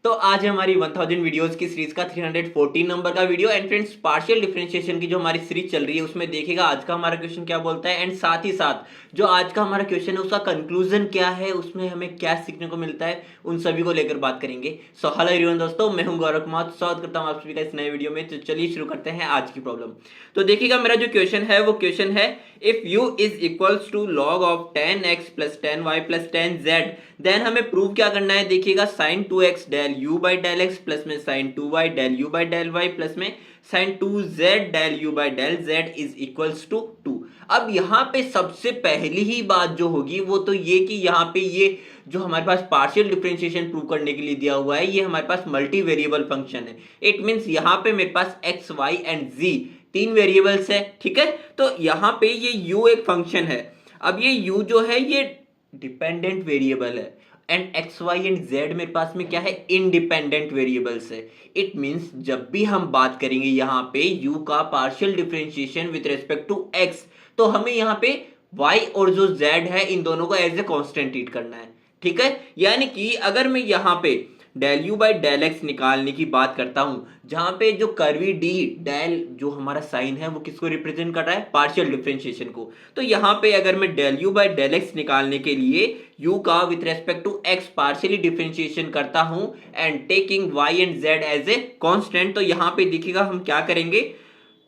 तो आज है हमारी 1000 वीडियोस की सीरीज का 314 नंबर का video. And friends, partial differentiation की जो हमारी सीरीज चल रही है उसमें देखिएगा आज का हमारा क्वेश्चन क्या बोलता है, एंड साथ ही साथ जो आज का हमारा क्वेश्चन है उसका कंक्लूजन क्या है, उसमें हमें क्या सीखने को मिलता है, उन सभी को लेकर बात करेंगे। सो हेलो एवरीवन दोस्तों, मैं हूं गौरव कुमार, स्वागत करता हूं आप सभी का इस नए वीडियो में। तो चलिए शुरू करते हैं आज की प्रॉब्लम। तो देखिएगा मेरा जो क्वेश्चन है वो क्वेश्चन है, if u is equals to log of 10x plus 10y plus 10z, then हमें प्रूव क्या करना है। देखिएगा sin 2x del u by del x plus में sin 2y del u by del y plus में sin 2z del u by del z is equals to 2। अब यहाँ पे सबसे पहली ही बात जो होगी वो तो ये कि यहाँ पे ये जो हमारे पास पार्शियल डिफरेंशिएशन प्रूव करने के लिए दिया हुआ है ये हमारे पास मल्टी वेरिएबल फंक्शन है। इट मींस यहाँ पे मेरे पास x y एंड z तीन वेरिएबल्स है, ठीक है। तो यहाँ पे ये u एक फंक्शन है। अब ये u जो है ये डिपेंडेंट वेरिएबल है and x y and z मेरे पास में क्या है, इंडिपेंडेंट वेरिएबल्स है। इट मींस जब भी हम बात करेंगे यहाँ पे u का partial differentiation with respect to x, तो हमें यहाँ पे y और जो z है इन दोनों को एज ए कांस्टेंट ट्रीट करना है, ठीक है। यानी कि अगर मैं यहाँ पे del u by del x निकालने की बात करता हूं, जहां पे जो कर्वी डी डेल जो हमारा साइन है वो किसको रिप्रेजेंट कर रहा है, पार्शियल डिफरेंशिएशन को। तो यहां पे अगर मैं del u by del x निकालने के लिए u का with respect to x partially differentiation करता हूं and taking y and z as a constant, तो यहां पे देखिएगा हम क्या करेंगे।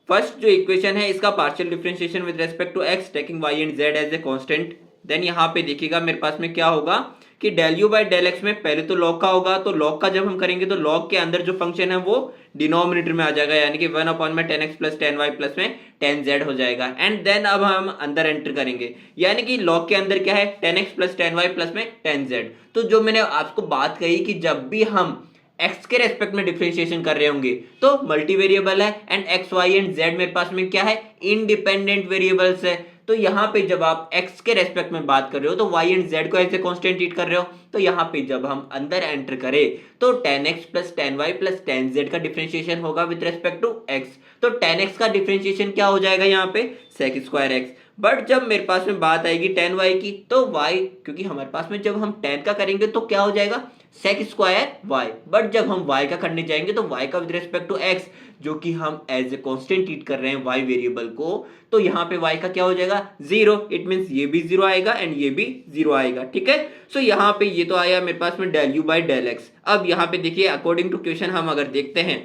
फर्स्ट जो इक्वेशन है इसका partial differentiation with respect to x taking y and z as a constant, then यहां पे देखिएगा मेरे पास में क्या होगा कि del u by del x में पहले तो लॉग का होगा, तो लॉग का जब हम करेंगे तो लॉग के अंदर जो फंक्शन है वो डिनोमिनेटर में आ जाएगा, यानी कि 1 अपॉन में 10x प्लस 10y प्लस में 10z हो जाएगा। एंड देन अब हम अंदर एंटर करेंगे, यानी कि लॉग के अंदर क्या है 10x प्लस 10y प्लस में 10z। तो जो मैंने आपको बात कही कि जब भी हम x के रेस्पेक्ट में डिफरेंशिएशन कर रहे होंगे तो मल्टी वेरिएबल है and x y and z मेरे पास में क्या है, इंडिपेंडेंट वेरिएबल्स है। तो यहाँ पे जब आप x के रेस्पेक्ट में बात कर रहे हो तो y एंड z को ऐसे कांस्टेंट ट्रीट कर रहे हो। तो यहाँ पे जब हम अंदर एंटर करें तो 10x plus 10y plus 10z का डिफरेंशिएशन होगा विद रेस्पेक्ट टू x। तो 10x का डिफरेंशिएशन क्या हो जाएगा यहाँ पे, sec स्क्वायर x। बट जब मेरे पास में बात आएगी 10y की तो y, क्योंकि हमारे पास में जब हम 10 का करेंगे तो क्या हो जाएगा, sec स्क्वायर y। बट जब हम y का करने जाएंगे तो y का विद रिस्पेक्ट टू x, जो कि हम एज ए कांस्टेंट ट्रीट कर रहे हैं y वेरिएबल को, तो यहाँ पे y का क्या हो जाएगा, जीरो। इट मींस ये भी जीरो आएगा एंड ये भी जीरो आएगा, ठीक है। सो यहाँ पे ये तो आया मेरे पास में del u by del x. अब यहाँ पे देखिए अकॉर्डिंग टू क्वेश्चन हम अगर देखते हैं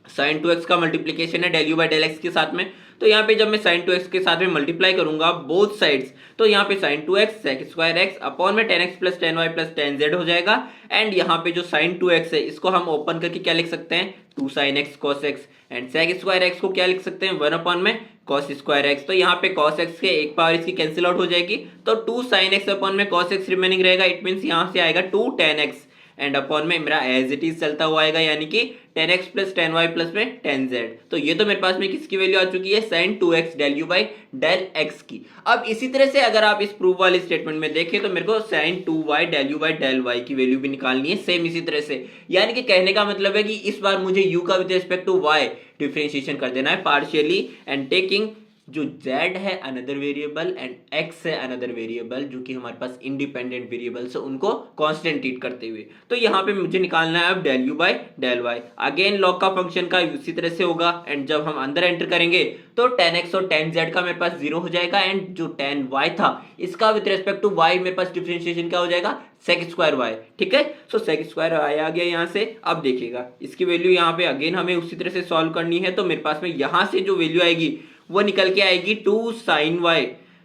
sin 2x का मल्टीप्लीकेशन है del u by del x के साथ में, तो यहाँ पे जब मैं sin 2x के साथ में मल्टीप्लाई करूंगा बोथ साइड्स, तो यहाँ पे sin 2x sec square x upon में 10x plus 10y plus 10z हो जाएगा। एंड यहाँ पे जो sin 2x है इसको हम ओपन करके क्या लिख सकते हैं, 2 sin x cos x, and sec square x को क्या लिख सकते हैं, 1 अपॉन में cos स्क्वायर x। तो यहाँ पे cos x के एक पावर इसकी कैंसिल आउट हो जाएगी, तो 2 sin x अपॉन में cos x रिमेनिंग रहेगा। इट मीन्स यहाँ से आएगा 2 tan x एंड अपॉन में मेरा एज इट इज चलता हुआ आएगा, यानी कि 10x प्लस 10y प्लस में 10z। तो ये तो मेरे पास में किसकी वैल्यू आ चुकी है, sin 2x del u by del x की। अब इसी तरह से अगर आप इस प्रूफ वाले स्टेटमेंट में देखें तो मेरे को sin 2y del u by del y की वैल्यू भी निकालनी है सेम इसी तरह से। यानी कि कहने का मतलब है कि इस बार मुझे u का with respect to y differentiation कर देना है पार्शियली एंड टेकिंग जो z है अनदर वेरिएबल एंड x है अनदर वेरिएबल, जो कि हमारे पास इंडिपेंडेंट वेरिएबल्स है, उनको कांस्टेंट ट्रीट करते हुए। तो यहाँ पे मुझे निकालना है अब del u by del y। Again log का फंक्शन का उसी तरह से होगा एंड जब हम अंदर एंटर करेंगे तो 10x और 10z का मेरे पास जीरो हो जाएगा एंड जो 10y था इसका विद रिस्पेक्ट टू y मेरे पास डिफरेंशिएशन क्या हो जाएगा, sec स्क्वायर y, ठीक है। सो sec स्क्वायर y आ गया यहाँ से। अब देखिएगा इसकी वैल्यू यहाँ पे अगेन हमें उसी तरह से सॉल्व करनी है, तो मेरे पास में यहाँ से जो वैल्यू आएगी वो निकल के आएगी 2 sin y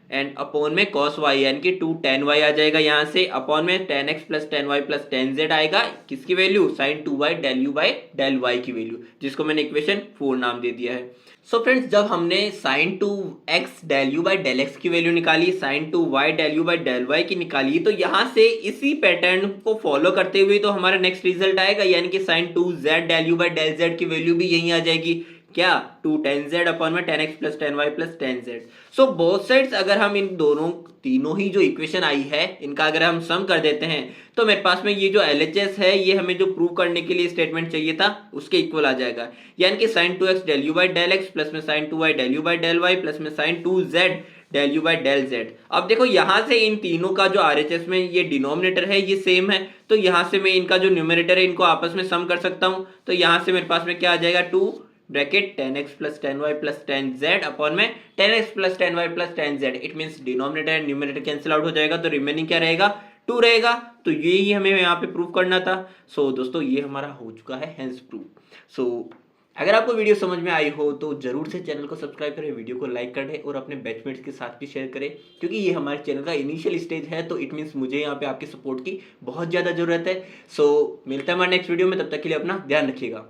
एंड अपॉन में cos y, यानी कि 2 tan y आ जाएगा यहाँ से, अपॉन में 10x plus 10y plus 10z आएगा। किसकी value, sin 2y del u by del y की वैल्यू, जिसको मैंने इक्वेशन 4 नाम दे दिया है। सो फ्रेंड्स, जब हमने sin 2x del u by del x की वैल्यू निकाली, sin 2y del u by del y की निकाली, तो यहाँ से इसी पैटर्न को फॉलो करते हुए तो हमारा नेक्स्ट रिजल्ट आएगा, यानी कि sin 2z del u by del z की वैल्यू भी यही आ जाएगी, क्या, 2 10z अपॉन में 10x plus 10y plus 10z। So both sides अगर हम इन दोनों तीनों ही जो इक्वेशन आई है इनका अगर हम सम कर देते हैं तो मेरे पास में ये जो LHS है ये हमें जो प्रूव करने के लिए स्टेटमेंट चाहिए था उसके इक्वल आ जाएगा, यानी कि sin 2x del u by del x plus में sin 2y del u by del y plus में sin 2z del u by del z. अब देखो यहाँ से इन तीनों का जो आरएचएस में ये डिनोमिनेटर है ये सेम है, तो यहाँ से मैं इनका जो न्यूमरेटर है इनको आपस में सम कर सकता हूँ। तो यहाँ से मेरे पास में क्या आ जाएगा, 2 bracket 10x plus 10y plus 10z upon में 10x plus 10y plus 10z। It means denominator and numerator cancel out हो जाएगा, तो रिमेनिंग क्या रहेगा, 2 रहेगा। तो यही हमें यहाँ पे प्रूव करना था। सो दोस्तों ये हमारा हो चुका है हेंस प्रूफ। सो अगर आपको वीडियो समझ में आई हो तो जरूर से चैनल को सब्सक्राइब करें, वीडियो को लाइक करें और अपने बैचमेट्स के साथ भी शेयर करें, क्योंकि ये हमारे चैनल का इनिशियल स्टेज है। तो इट मीन्स मुझे यहाँ पे आपके सपोर्ट की बहुत ज़्यादा ज़रूरत है। सो मिलता है हमारे नेक्स्ट वीडियो में, तब तक के लिए अपना ध्यान रखिएगा।